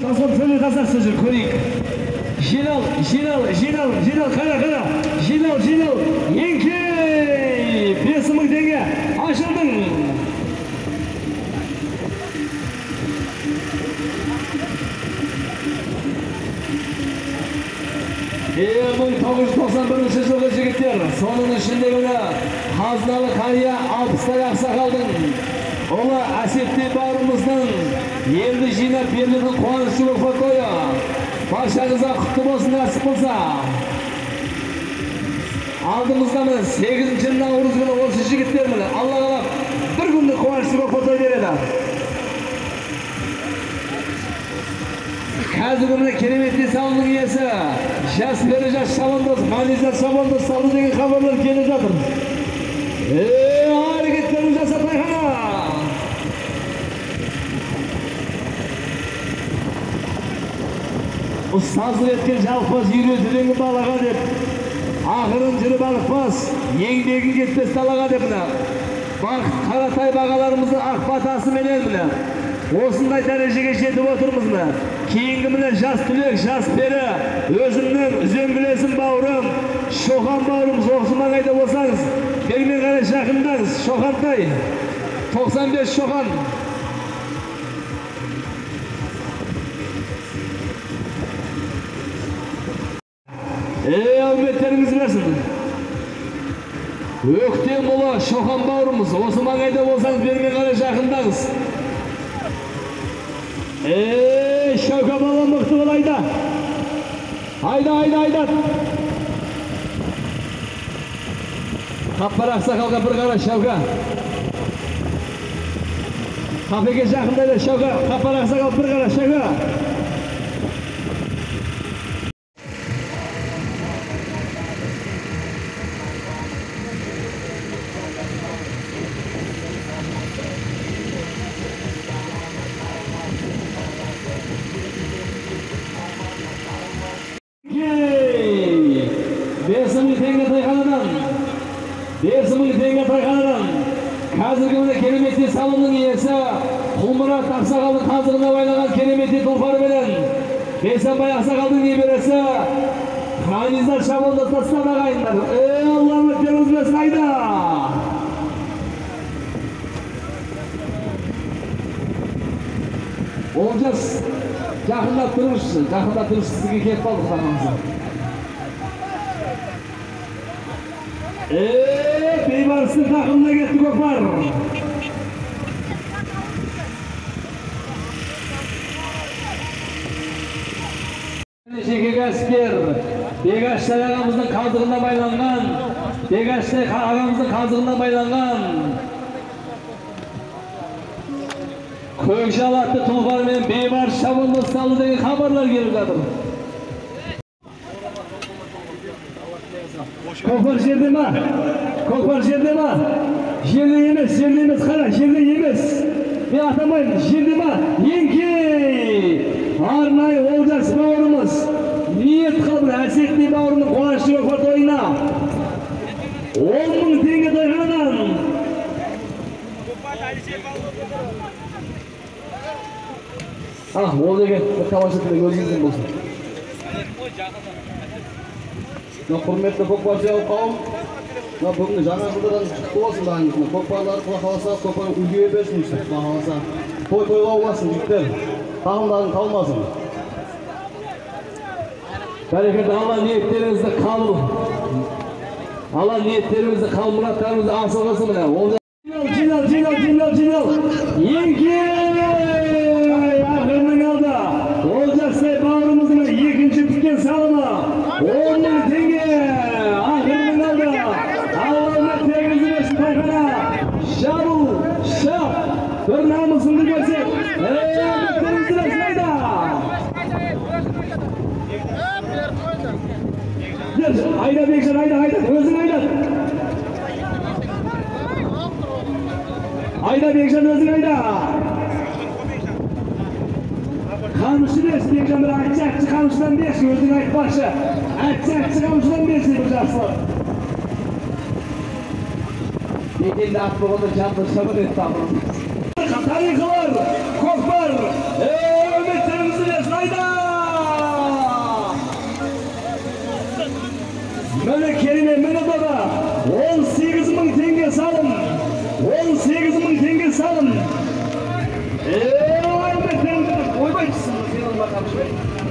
Tasavvufunu kazasıcı koyuk. Jinal, kara. Jinal. Yenke. 5.000 tenge. Açıldın. Eğer 1991 жылғы жігіттер, соның ішінде мына қазыналы қария 60-тай ақсақалдың ұлы әсетті бауырымыздың елді жинап берілген қуанышы болып фотойы. Баршаңызға құтты болсын, нәсіп болса. Алдымызда мына 8 наурыз күні осы жігіттер міне Алла қалап бір күнді қуанышы болып фотой береді. Қазір күні кереметті салының иесі жас бері жас шабандоз, Маниза шабандоз салды деген хабарлар келіп жатыр. Әрекеттерін жасап байқана. Ұстазы еткен жалықпас үйретуден балаға деп, ақырын жүріп алықпас, еңбегін кетпес далаға деп мына. Бақыт Қаратай бағаларымыздың ақ батасы менен мына. Осындай дәрежеге жетіп отырмыз мына. Кейінгі міне жас түлек, жас пері, өзімнің үзеңгілесім бауырым, Шоқан бауырымыз оқсыма қайда болсаңыз, бермен қарай жақындаңыз, Шоқантай, 95 Шоқан. Әлметтеріңіз берсін. Өктен болы Шоқан бауырымыз, осы маңайда болсаңыз бермен қарай жақындаңыз. Шаука балам мұқты бол айда. Айда. Қаппар ақсақалға бір қара Шаука. Қапеге жақындайды Шаука. Қаппар ақсақал бір қара Шаука. Қазіргі міне кереметті салымның иесі Құлмұрат ақсақалдың қазығына байлаған кереметті тұлпар белен Бейсенбай ақсақалдың небересі Маниза шабандоз тастап ағайындар. Алла үміттеріңіз берсін айда. Олжас жақындап тұрыңызшы, сізге кеп қалдық тағамызы. Бейбарыстың тақымына кетті көпар. Жеке кәсіпкер, Бегаштай ағамыздың қалдығына байланған, Бегаштай ағамыздың қалдығына байланған Көкжал атты тұлпармен Бейбарыс шабандоз салды деген хабарлар келіп жатыр. Көпір жерде ма? Жерде емес, қара, жерде емес. Мен атамайын, жерде ма? Еңкей! Арнай Олжас бауырымыз, ниет қылып әсетті бауырының қуанышы көпір тойына 10.000 теңге тойғанан. Ол деген тамашасында өзіңізден болсын. Құрметті көкпаршы қауым, бүгінгі жаңа жылдардан құтты болсын бағыңызды. Көкпарлар құлақ қаласа, көкпар үлгіге берсін үшін бағаласа. Той-тойлау болсын жігіттер, тағымдарын қалмасын. Bereketi Allah niyetlerinizi kabul. Allah niyetlerimizi kabul, muratlarımızı asıl kılsın bile. Cinal. Yengi! Yakından aldı. Olacak Bey bağrımızın ikinci tüken salma. 10 bin tenge. Akırından aldı. Allah'ın tengizine şu tayfana. Şabu, şap. Bir namusunu görsek. Tengizine şurayda. Hayda Bekşen, hayda. Özün hayda. Hayda Bekşen, özün hayda. Kamışı dersin Bekşen, bir açacakçı kamıştan dersin, özün ayt başı. Açacakçı kamıştan dersin bu şahsı. Bekende atmağında canlı şabır et tamam. Tarihler, korklar. Ümitlerimizi dersin, hayda. Mene Kerime, mene baba, 18 bin tenge salın. 18 bin tenge salın. Ümitlerimizi koymayısınız, yanılma kardeşim.